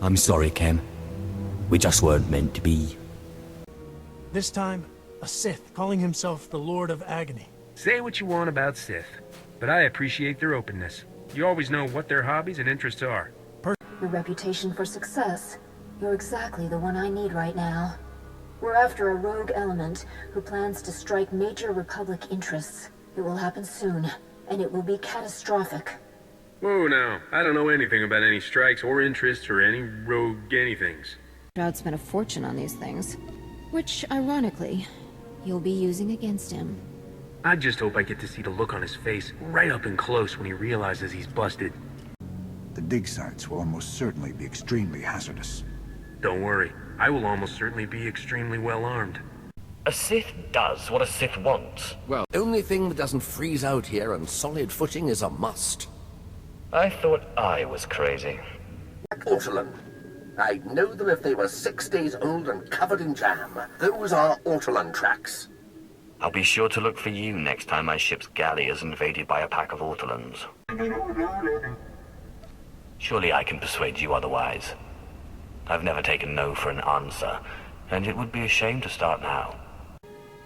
I'm sorry, Kem. We just weren't meant to be. This time, a Sith calling himself the Lord of Agony. Say what you want about Sith, but I appreciate their openness. You always know what their hobbies and interests are. Your reputation for success. You're exactly the one I need right now. We're after a rogue element who plans to strike major Republic interests. It will happen soon, and it will be catastrophic. Whoa now, I don't know anything about any strikes or interests or any rogue anythings. I'd spent a fortune on these things, which, ironically, you'll be using against him. I just hope I get to see the look on his face right up and close when he realizes he's busted. The dig sites will almost certainly be extremely hazardous. Don't worry, I will almost certainly be extremely well armed. A Sith does what a Sith wants. Well, the only thing that doesn't freeze out here on solid footing is a must. I thought I was crazy. Ortolan. I'd know them if they were 6 days old and covered in jam. Those are Ortolan tracks. I'll be sure to look for you next time my ship's galley is invaded by a pack of Ortolans. Surely I can persuade you otherwise. I've never taken no for an answer, and it would be a shame to start now.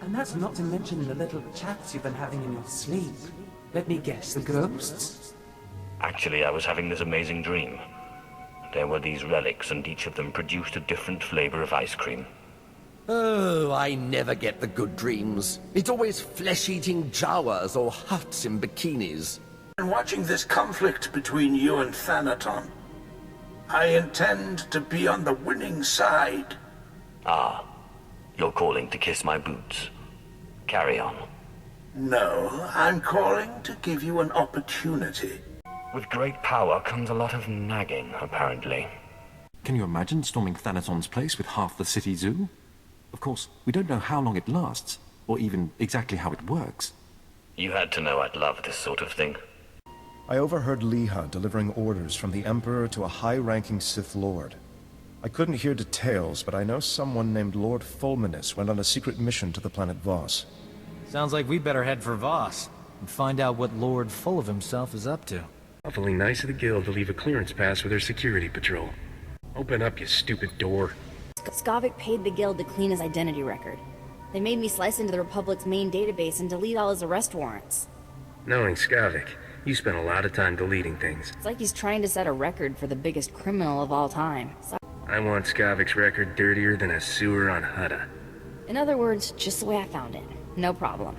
And that's not to mention the little chats you've been having in your sleep. Let me guess, the ghosts? Actually, I was having this amazing dream. There were these relics, and each of them produced a different flavor of ice cream. Oh, I never get the good dreams. It's always flesh-eating Jawas or huts in bikinis. And watching this conflict between you and Thanaton, I intend to be on the winning side. Ah, you're calling to kiss my boots. Carry on. No, I'm calling to give you an opportunity. With great power comes a lot of nagging, apparently. Can you imagine storming Thanaton's place with half the city zoo? Of course, we don't know how long it lasts, or even exactly how it works. You had to know I'd love this sort of thing. I overheard Liha delivering orders from the Emperor to a high-ranking Sith Lord. I couldn't hear details, but I know someone named Lord Fulminus went on a secret mission to the planet Voss. Sounds like we better head for Voss and find out what Lord Full of himself is up to. Awfully nice of the guild to leave a clearance pass for their security patrol. Open up, you stupid door. Skavik paid the guild to clean his identity record. They made me slice into the Republic's main database and delete all his arrest warrants. Knowing Skavik, you spent a lot of time deleting things. It's like he's trying to set a record for the biggest criminal of all time. I want Skavik's record dirtier than a sewer on Hutta. In other words, just the way I found it. No problem.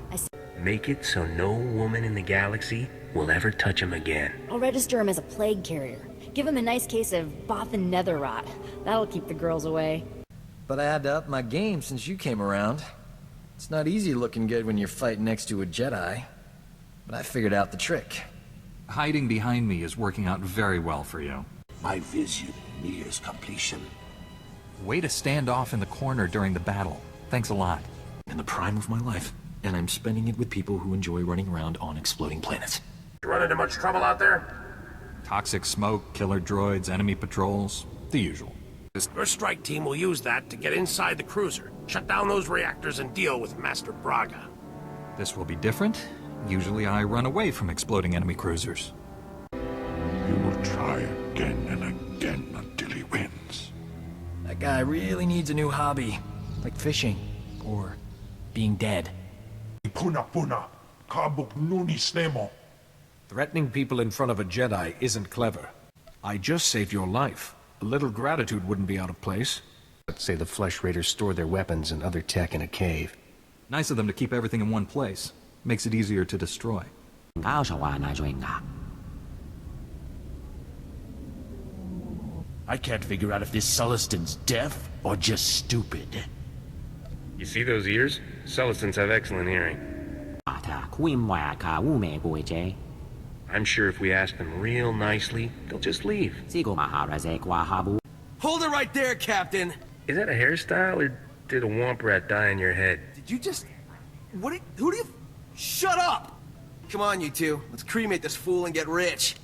Make it so no woman in the galaxy will ever touch him again. I'll register him as a plague carrier. Give him a nice case of Bothan nether rot. That'll keep the girls away. But I had to up my game since you came around. It's not easy looking good when you're fighting next to a Jedi. But I figured out the trick. Hiding behind me is working out very well for you. My vision nears completion. Way to stand off in the corner during the battle. Thanks a lot. In the prime of my life, and I'm spending it with people who enjoy running around on exploding planets. You run into much trouble out there? Toxic smoke, killer droids, enemy patrols, the usual. Your strike team will use that to get inside the cruiser, shut down those reactors, and deal with Master Braga. This will be different. Usually I run away from exploding enemy cruisers. You will try again and again until he wins. That guy really needs a new hobby, like fishing, or being dead. Threatening people in front of a Jedi isn't clever. I just saved your life. A little gratitude wouldn't be out of place. Let's say the Flesh Raiders store their weapons and other tech in a cave. Nice of them to keep everything in one place. Makes it easier to destroy. I can't figure out if this Sullistan's deaf or just stupid. You see those ears? Sullistans have excellent hearing. I'm sure if we ask them real nicely, they'll just leave. Hold it right there, Captain! Is that a hairstyle, or did a womp rat die in your head? Did you just... who do you... Shut up! Come on, you two. Let's cremate this fool and get rich.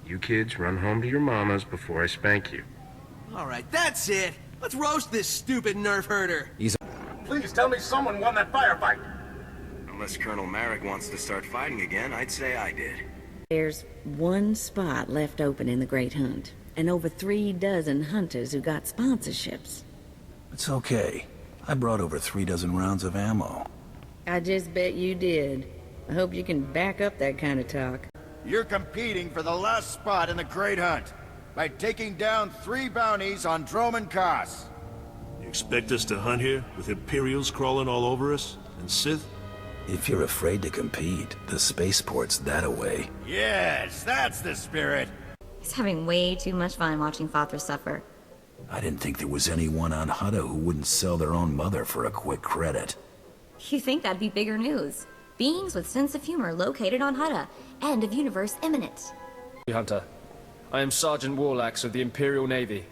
You kids run home to your mamas before I spank you. Alright, that's it! Let's roast this stupid nerf herder! Please tell me someone won that firefight! Unless Colonel Marek wants to start fighting again, I'd say I did. There's one spot left open in the Great Hunt. and over 36 hunters who got sponsorships. It's okay. I brought over 36 rounds of ammo. I just bet you did. I hope you can back up that kind of talk. You're competing for the last spot in the Great Hunt by taking down 3 bounties on Droman Kos. You expect us to hunt here with Imperials crawling all over us? And Sith? If you're afraid to compete, the spaceport's that away. Yes, that's the spirit. He's having way too much fun watching Father suffer. I didn't think there was anyone on Hutta who wouldn't sell their own mother for a quick credit. You think that'd be bigger news? Beings with sense of humor located on Hutta. End of universe imminent. Hunter, I am Sergeant Warlax of the Imperial Navy.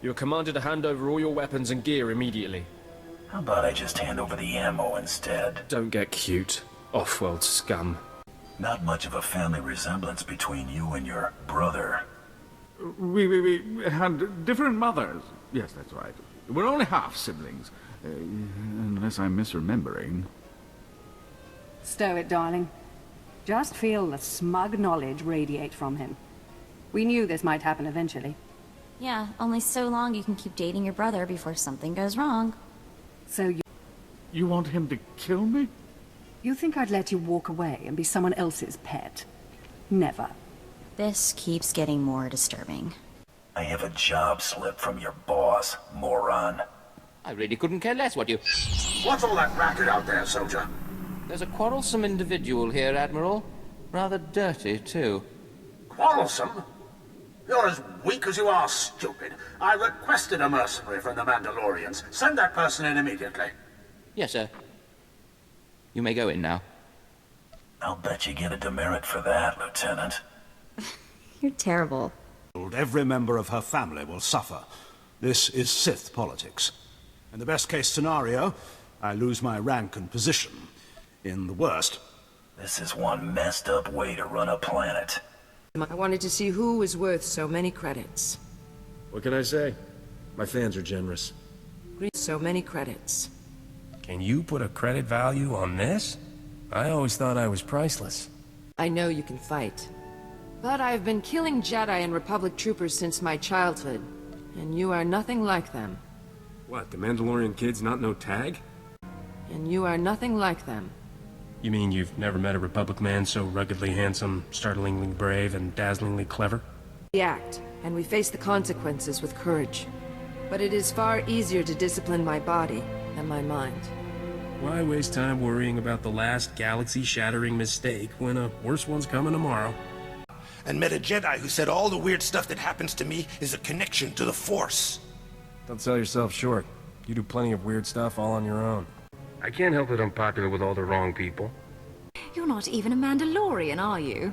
You are commanded to hand over all your weapons and gear immediately. How about I just hand over the ammo instead? Don't get cute, off-world scum. Not much of a family resemblance between you and your brother. We had different mothers. Yes, that's right. We're only half-siblings. Unless I'm misremembering. Stow it, darling. Just feel the smug knowledge radiate from him. We knew this might happen eventually. Yeah, only so long you can keep dating your brother before something goes wrong. So You want him to kill me? You think I'd let you walk away and be someone else's pet? Never. This keeps getting more disturbing. I have a job slip from your boss, moron. I really couldn't care less what you... What's all that racket out there, soldier? There's a quarrelsome individual here, Admiral. Rather dirty, too. Quarrelsome? You're as weak as you are stupid. I requested a mercenary from the Mandalorians. Send that person in immediately. Yes, sir. You may go in now. I'll bet you get a demerit for that, Lieutenant. You're terrible. Every member of her family will suffer. This is Sith politics. In the best-case scenario, I lose my rank and position. In the worst... This is one messed up way to run a planet. I wanted to see who was worth so many credits. What can I say? My fans are generous. So many credits. Can you put a credit value on this? I always thought I was priceless. I know you can fight. But I've been killing Jedi and Republic troopers since my childhood. And you are nothing like them. What, the Mandalorian kids not know tag? And you are nothing like them. You mean you've never met a Republic man so ruggedly handsome, startlingly brave, and dazzlingly clever? We act, and we face the consequences with courage. But it is far easier to discipline my body than my mind. Why waste time worrying about the last galaxy-shattering mistake when a worse one's coming tomorrow? And met a Jedi who said all the weird stuff that happens to me is a connection to the Force. Don't sell yourself short. You do plenty of weird stuff all on your own. I can't help that I'm popular with all the wrong people. You're not even a Mandalorian, are you?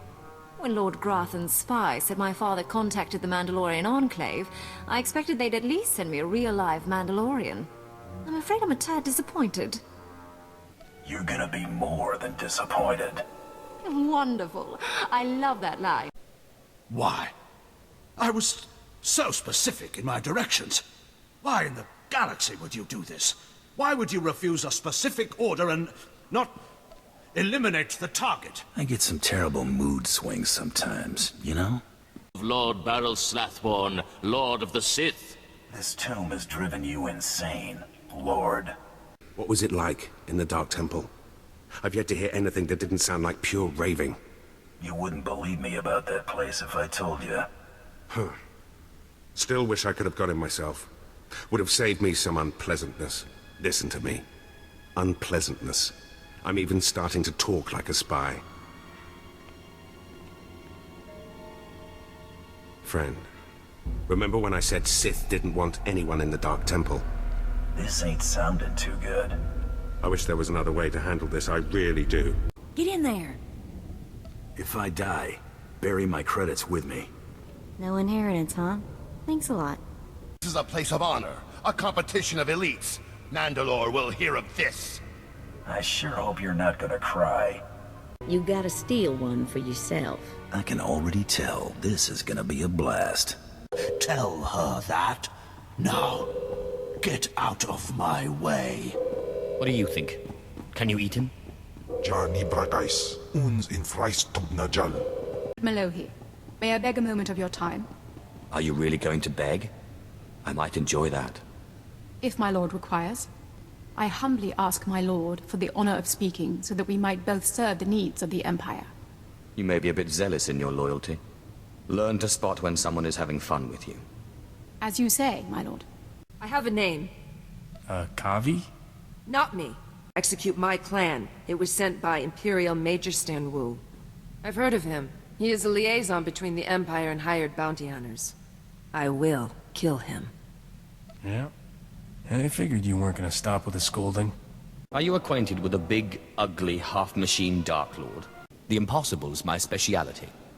When Lord Grathan's spy said my father contacted the Mandalorian Enclave, I expected they'd at least send me a real-life Mandalorian. I'm afraid I'm a tad disappointed. You're gonna be more than disappointed. Wonderful. I love that line. Why? I was so specific in my directions. Why in the galaxy would you do this? Why would you refuse a specific order and not eliminate the target? I get some terrible mood swings sometimes, you know? Lord Baral Slathborn, Lord of the Sith. This tomb has driven you insane, Lord. What was it like in the Dark Temple? I've yet to hear anything that didn't sound like pure raving. You wouldn't believe me about that place if I told you. Huh. Still wish I could have got him myself. Would have saved me some unpleasantness. Listen to me. Unpleasantness. I'm even starting to talk like a spy. Friend, remember when I said Sith didn't want anyone in the Dark Temple? This ain't sounding too good. I wish there was another way to handle this, I really do. Get in there. If I die, bury my credits with me. No inheritance, huh? Thanks a lot. This is a place of honor, a competition of elites. Nandalore will hear of this. I sure hope you're not gonna cry. You gotta steal one for yourself. I can already tell this is gonna be a blast. Tell her that. Now, get out of my way. What do you think? Can you eat him? Jarni Bradais, uns in Freistubnajal. Malohi, may I beg a moment of your time? Are you really going to beg? I might enjoy that. If my lord requires. I humbly ask my lord for the honor of speaking so that we might both serve the needs of the Empire. You may be a bit zealous in your loyalty. Learn to spot when someone is having fun with you. As you say, my lord. I have a name. Kavi? Not me. Execute my clan. It was sent by Imperial Major Stanwu. I've heard of him. He is a liaison between the Empire and hired bounty hunters. I will kill him. Yeah. I figured you weren't gonna stop with a scolding. Are you acquainted with a big, ugly, half-machine Dark Lord? The Impossible's my speciality.